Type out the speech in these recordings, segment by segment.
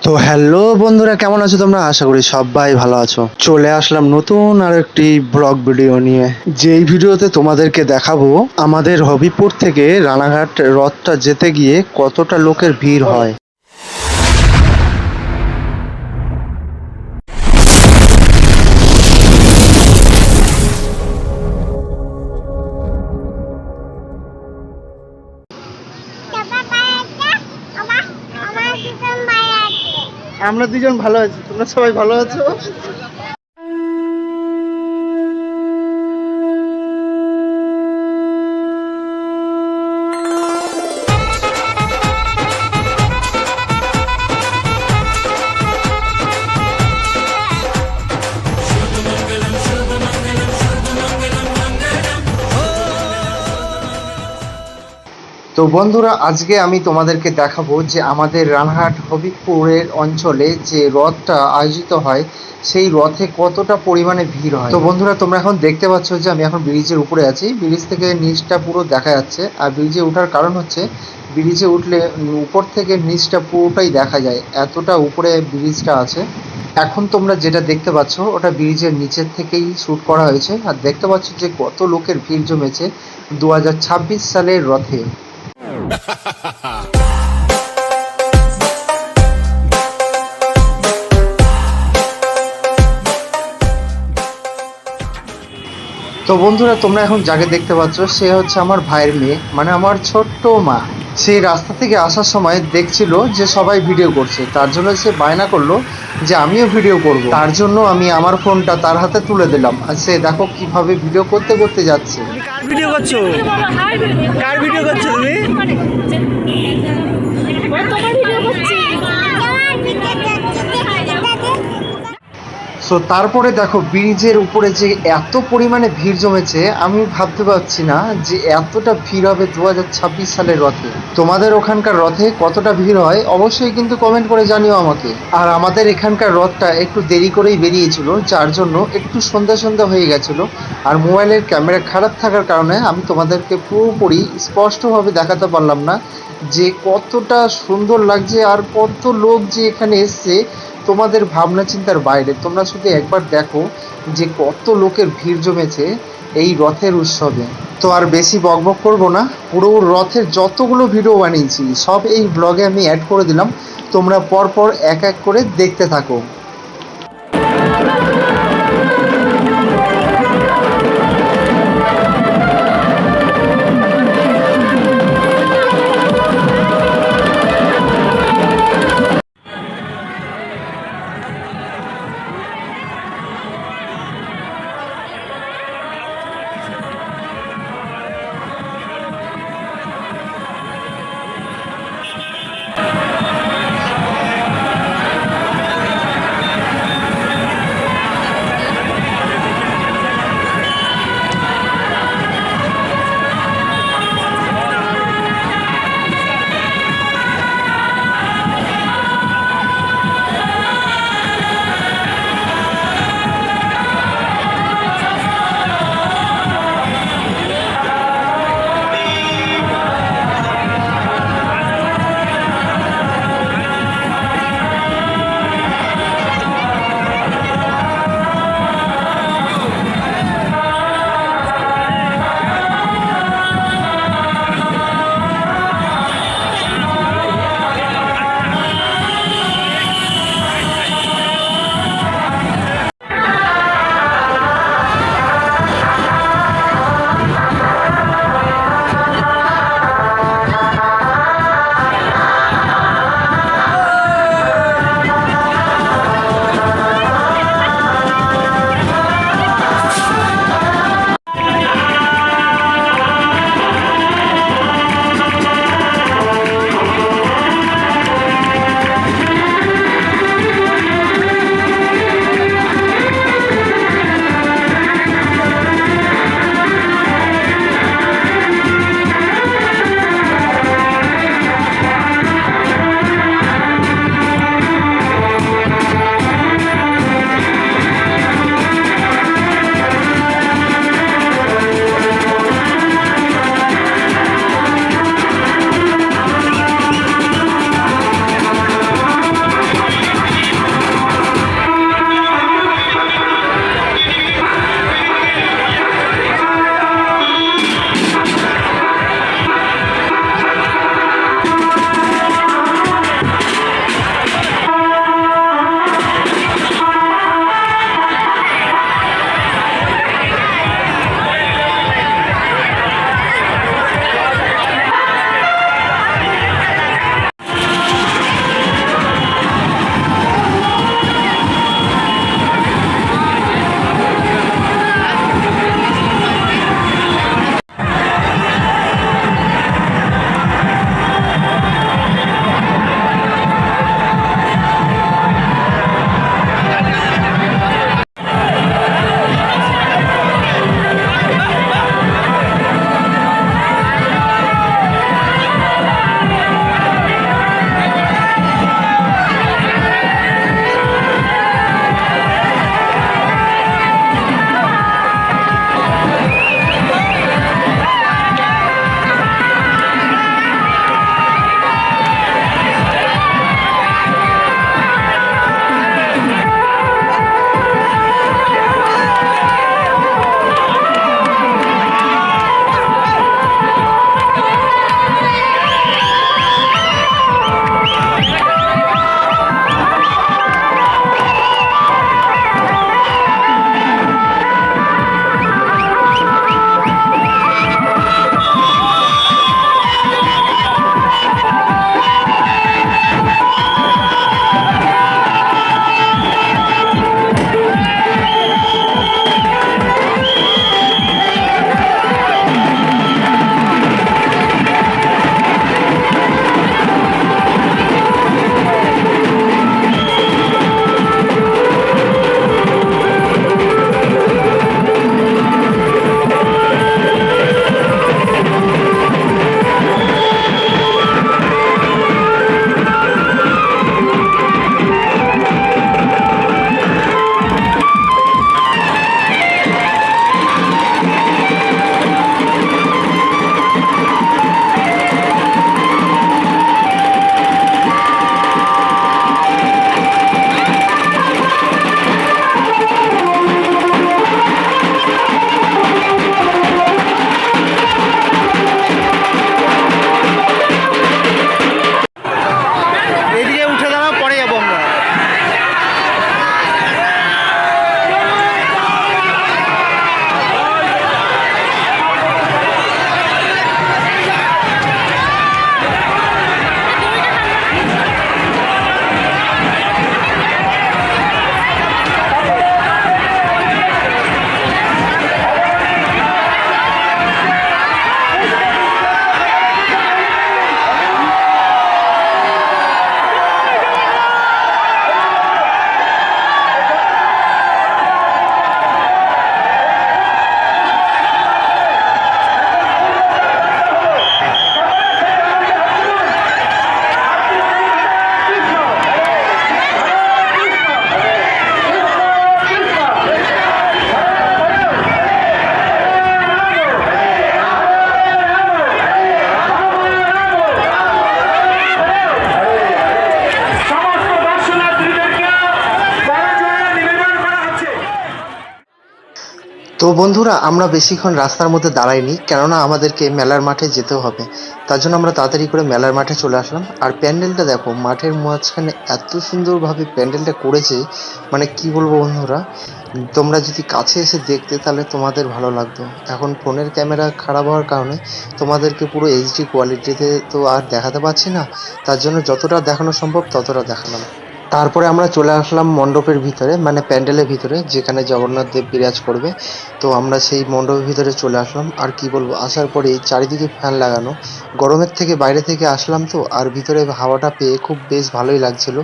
তো হ্যালো বন্ধুরা, কেমন আছো তোমরা? আশা করি সবাই ভালো আছো। চলে আসলাম নতুন আর একটি ব্লগ ভিডিও নিয়ে, যেই ভিডিওতে তোমাদেরকে দেখাবো আমাদের হবিপুর থেকে রানাঘাট রথটা যেতে গিয়ে কতটা লোকের ভিড় হয়। আমরা দুজন ভালো আছি, তোমরা সবাই ভালো আছো? তো বন্ধুরা, আজকে আমি তোমাদেরকে দেখাবো যে আমাদের রানাঘাট হবিপুরের অঞ্চলে যে রথটা আয়োজিত হয় সেই রথে কতটা পরিমাণে ভিড় হয়। তো বন্ধুরা, তোমরা এখন দেখতে পাচ্ছ যে আমি এখন ব্রিজের উপরে আছি। ব্রিজ থেকে নিচটা পুরো দেখা যাচ্ছে, আর ব্রিজে ওঠার কারণ হচ্ছে ব্রিজে উঠলে উপর থেকে নিচটা পুরোটাই দেখা যায়, এতটা উপরে ব্রিজটা আছে। এখন তোমরা যেটা দেখতে পাচ্ছ ওটা ব্রিজের নিচের থেকেই শ্যুট করা হয়েছে, আর দেখতে পাচ্ছ যে কত লোকের ভিড় জমেছে 2026 সালের রথে। তো বন্ধুরা, তোমরা এখন যাকে দেখতে পাচ্ছ সে হচ্ছে আমার ভাইয়ের মেয়ে, মানে আমার ছোট্ট মা। সেই রাস্তা থেকে আসার সময় দেখছিল যে সবাই ভিডিও করছে, তার জন্য সে বায়না করলো যে আমিও ভিডিও করব। তার জন্য আমি আমার ফোনটা তার হাতে তুলে দিলাম, আর সে দেখো কিভাবে ভিডিও করতে করতে যাচ্ছে। কার ভিডিও করছো? কার ভিডিও করছো তুমি? তোমার ভিডিও করছি। সো তারপরে দেখো ব্রিজের উপরে যে এত পরিমাণে ভিড় জমেছে, আমি ভাবতে পারছি না যে এতটা ভিড় হবে 2026 সালের রথে। তোমাদের ওখানকার রথে কতটা ভিড় হয় অবশ্যই কিন্তু কমেন্ট করে জানিও আমাকে। আর আমাদের এখানকার রথটা একটু দেরি করেই বেরিয়েছিল, যার জন্য একটু সন্ধ্যা সন্ধ্যা হয়ে গেছিল। আর মোবাইলের ক্যামেরা খারাপ থাকার কারণে আমি তোমাদেরকে পুরোপুরি স্পষ্টভাবে দেখাতে পারলাম না যে কতটা সুন্দর লাগছে আর কত লোক যে এখানে এসছে, তোমাদের ভাবনা চিন্তার বাইরে। তোমরা শুধু একবার দেখো যে কত লোকের ভিড় জমেছে এই রথের উৎসবে। তো আর বেশি বকবক করবো না, পুরো রথের যতগুলো ভিডিও বানিয়েছি সব এই ব্লগে আমি অ্যাড করে দিলাম, তোমরা পরপর এক এক করে দেখতে থাকো। তো বন্ধুরা, আমরা বেশিক্ষণ রাস্তার মধ্যে দাঁড়াইনি, কেননা আমাদেরকে মেলার মাঠে যেতে হবে। তার জন্য আমরা তাড়াতাড়ি করে মেলার মাঠে চলে আসলাম। আর প্যান্ডেলটা দেখো, মাঠের মাঝখানে এত সুন্দরভাবে প্যান্ডেলটা করেছে, মানে কি বলবো বন্ধুরা, তোমরা যদি কাছে এসে দেখতে তাহলে তোমাদের ভালো লাগতো। এখন ফোনের ক্যামেরা খারাপ হওয়ার কারণে তোমাদেরকে পুরো এইচডি কোয়ালিটিতে তো আর দেখাতে পারছি না, তার জন্য যতটা দেখানো সম্ভব ততটা দেখালাম। তারপরে আমরা চলে আসলাম মণ্ডপের ভিতরে, মানে প্যান্ডেলের ভিতরে, যেখানে জগন্নাথ দেব বিরাজ করবে। তো আমরা সেই মণ্ডপের ভিতরে চলে আসলাম। আর কি বলবো, আসার পরেই চারিদিকে ফ্যান লাগানো, গরমের থেকে বাইরে থেকে আসলাম তো, আর ভিতরে হাওয়াটা পেয়ে খুব বেশ ভালোই লাগছিল।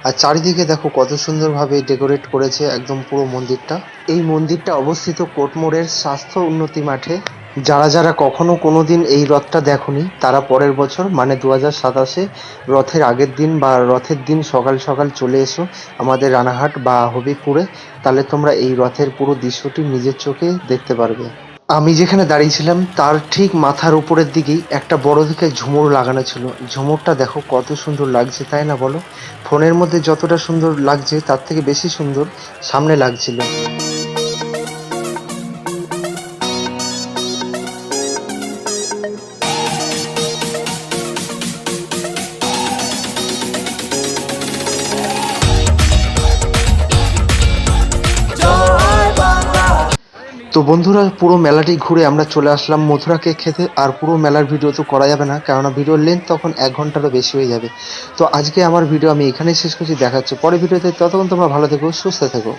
আর চারিদিকে দেখো কত সুন্দরভাবে ডেকোরেট করেছে একদম পুরো মন্দিরটা। এই মন্দিরটা অবস্থিত কোটমোড়ের স্বাস্থ্য উন্নতি মাঠে। যারা যারা কখনো কোনোদিন এই রথটা দেখোনি, তারা পরের বছর মানে 2027-এ রথের আগের দিন বা রথের দিন সকাল সকাল চলে এসো আমাদের রানাঘাট বা হবিপুরে, তাহলে তোমরা এই রথের পুরো দৃশ্যটি নিজের চোখে দেখতে পারবে। আমি যেখানে দাঁড়িয়েছিলাম তার ঠিক মাথার উপরের দিকেই একটা বড় দিকে ঝুমুর লাগানো ছিল। ঝুমুরটা দেখো কত সুন্দর লাগছে, তাই না বলো? ফোনের মধ্যে যতটা সুন্দর লাগছে তার থেকে বেশি সুন্দর সামনে লাগছিল। তো বন্ধুরা, পুরো মেলাটি ঘুরে আমরা চলে আসলাম মথুরা কেক খেতে। আর পুরো মেলার ভিডিও তো করা যাবে না, কেননা ভিডিওর লেন্থ তখন 1 ঘন্টারও বেশি হয়ে যাবে। তো আজকে আমার ভিডিও আমি এখানেই শেষ করছি। দেখা হচ্ছে পরের ভিডিওতে। ততক্ষণ তোমরা ভালো থেকো, সুস্থ থেকো।